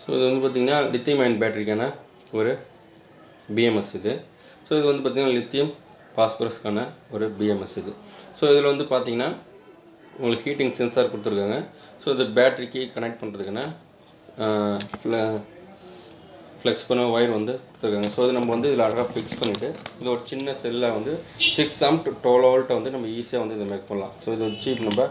So இது வந்து பார்த்திங்கன்னா லித்தியம் அயன் பேட்டரிக்கான ஒரு BMS இது. ஸோ இது வந்து பார்த்திங்கன்னா லித்தியம் பாஸ்பரஸ்க்கான ஒரு BMS இது. ஸோ இதில் வந்து பார்த்திங்கன்னா உங்களுக்கு ஹீட்டிங் சென்சார் கொடுத்துருக்காங்க. ஸோ இது பேட்டரிக்கு கனெக்ட் பண்ணுறதுக்கான ஃப்ளெக்ஸ் பண்ண ஒயர் வந்து கொடுத்துருக்காங்க. ஸோ இது நம்ம வந்து இதில் அழகாக ஃபிக்ஸ் பண்ணிவிட்டு இது ஒரு சின்ன செல்லை வந்து 6 amp to 12 volt வந்து நம்ம ஈஸியாக வந்து இதை மேக் பண்ணலாம். ஸோ இது வச்சு இப்போ நம்ம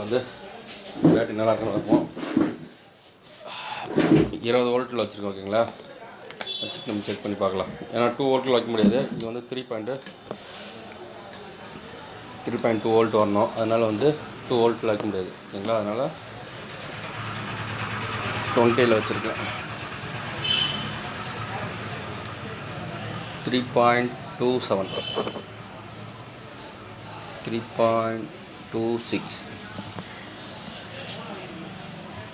வந்து பேட்டரி நல்லா இருக்கும். 20 வோல்ட்டில் வச்சுருக்கோம். ஓகேங்களா, வச்சுட்டு நம்ம செக் பண்ணி பார்க்கலாம். ஏன்னா 2 வோல்ட்டில் வைக்க முடியாது. இது வந்து 3.2 வோல்ட் வரணும். அதனால் வந்து 2 வோல்ட்டில் வைக்க முடியாது. ஓகேங்களா, அதனால் 20ல் வச்சுருக்கேன். 3.27 3.26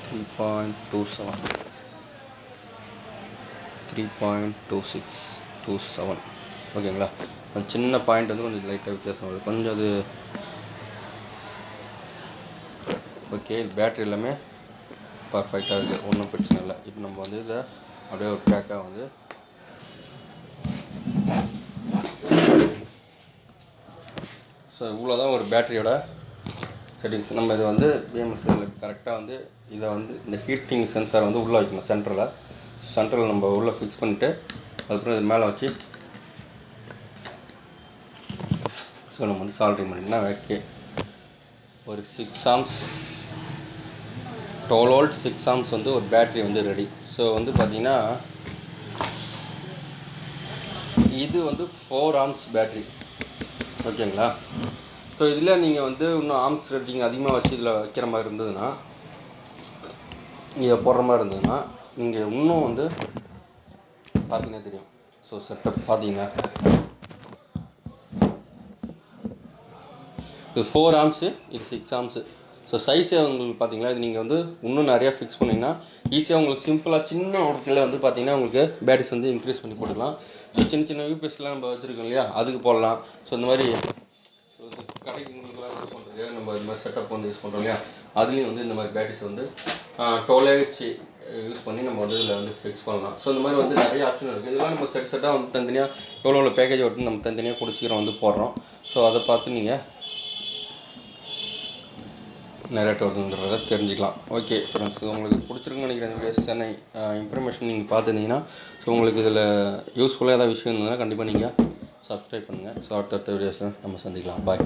3.27 3.2627 ஓகேங்களா. அந்த சின்ன பாயிண்ட் வந்து கொஞ்சம் லைட்டாக வித்தியாசம் வருது. கொஞ்சம் அது ஓகே. பேட்ரி எல்லாமே பர்ஃபெக்டாக இருக்குது, ஒன்றும் பிரச்சனை இல்லை. இப்போ நம்ம வந்து இதை அப்படியே ஒரு பேக்காக வந்து ஸோ இவ்வளோ தான் ஒரு பேட்டரியோட செட்டிங்ஸ். நம்ம இதை வந்து BMS கரெக்டாக வந்து இதை வந்து இந்த ஹீட்டிங் சென்சார் வந்து உள்ளே வைக்கணும் சென்டரில் நம்ம உள்ளே ஃபிக்ஸ் பண்ணிவிட்டு அதுக்கப்புறம் இது மேலே வச்சு ஸோ நம்ம வந்து சால்ட்ரிங் பண்ணிங்கன்னா ஓகே. ஒரு 6 amps 12 volt 6 amps வந்து ஒரு பேட்ரி வந்து ரெடி. ஸோ வந்து பார்த்திங்கன்னா இது வந்து 4 amps பேட்ரி. ஓகேங்களா. ஸோ இதில் நீங்கள் வந்து இன்னும் ஆம்ஸ் ரேட்டிங் அதிகமாக வச்சு இதில் வைக்கிற மாதிரி இருந்ததுன்னா, இங்கே போடுற மாதிரி இருந்ததுன்னா நீங்கள் இன்னும் வந்து பார்த்தீங்கன்னா தெரியும். ஸோ செட்டப் பார்த்தீங்கன்னா இது 4 amps, இது 6 amps. ஸோ சைஸே உங்களுக்கு பார்த்தீங்களா, இது நீங்கள் வந்து இன்னும் நிறையா ஃபிக்ஸ் பண்ணிங்கன்னா ஈஸியாக உங்களுக்கு சிம்பிளாக சின்ன இடத்துல வந்து பார்த்தீங்கன்னா உங்களுக்கு பேட்டரிஸ் வந்து இன்க்ரீஸ் பண்ணி போட்டுக்கலாம். ஸோ சின்ன UPSலாம் நம்ம வச்சுருக்கோம் இல்லையா, அதுக்கு போடலாம். ஸோ இந்த மாதிரி கடைக்கு உங்களுக்குலாம் யூஸ் பண்ணுறது நம்ம இந்த மாதிரி செட்டப் வந்து யூஸ் பண்ணுறோம் இல்லையா, அதுலேயும் வந்து இந்த மாதிரி பேட்டரிஸ் வந்து 12H யூஸ் பண்ணி நம்ம வந்து இதில் வந்து ஃபிக்ஸ் பண்ணலாம். ஸோ இந்த மாதிரி வந்து நிறைய ஆப்ஷன் இருக்குது. இதெல்லாம் நம்ம செட்டாக வந்து தனித்தனியாக எவ்வளோ பேக்கேஜ் வருது நம்ம தனித்தனியாக கூட சீக்கிரம் வந்து போடுறோம். ஸோ அதை பார்த்து நீங்கள் நிறைய வருதுன்றதை தெரிஞ்சுக்கலாம். ஓகே ஃப்ரெண்ட்ஸ், உங்களுக்கு பிடிச்சிருக்குன்னு நினைக்கிறேன். சென்னை இன்ஃபர்மேஷன் நீங்கள் பார்த்துருந்தீங்கன்னா ஸோ உங்களுக்கு இதில் யூஸ்ஃபுல்லாக ஏதாவது விஷயம் இருந்ததுன்னா கண்டிப்பாக நீங்கள் சப்ஸ்கிரைப் பண்ணுங்கள். ஸோ அடுத்தடுத்த வீடியோஸில் நம்ம சந்திக்கலாம். பாய்.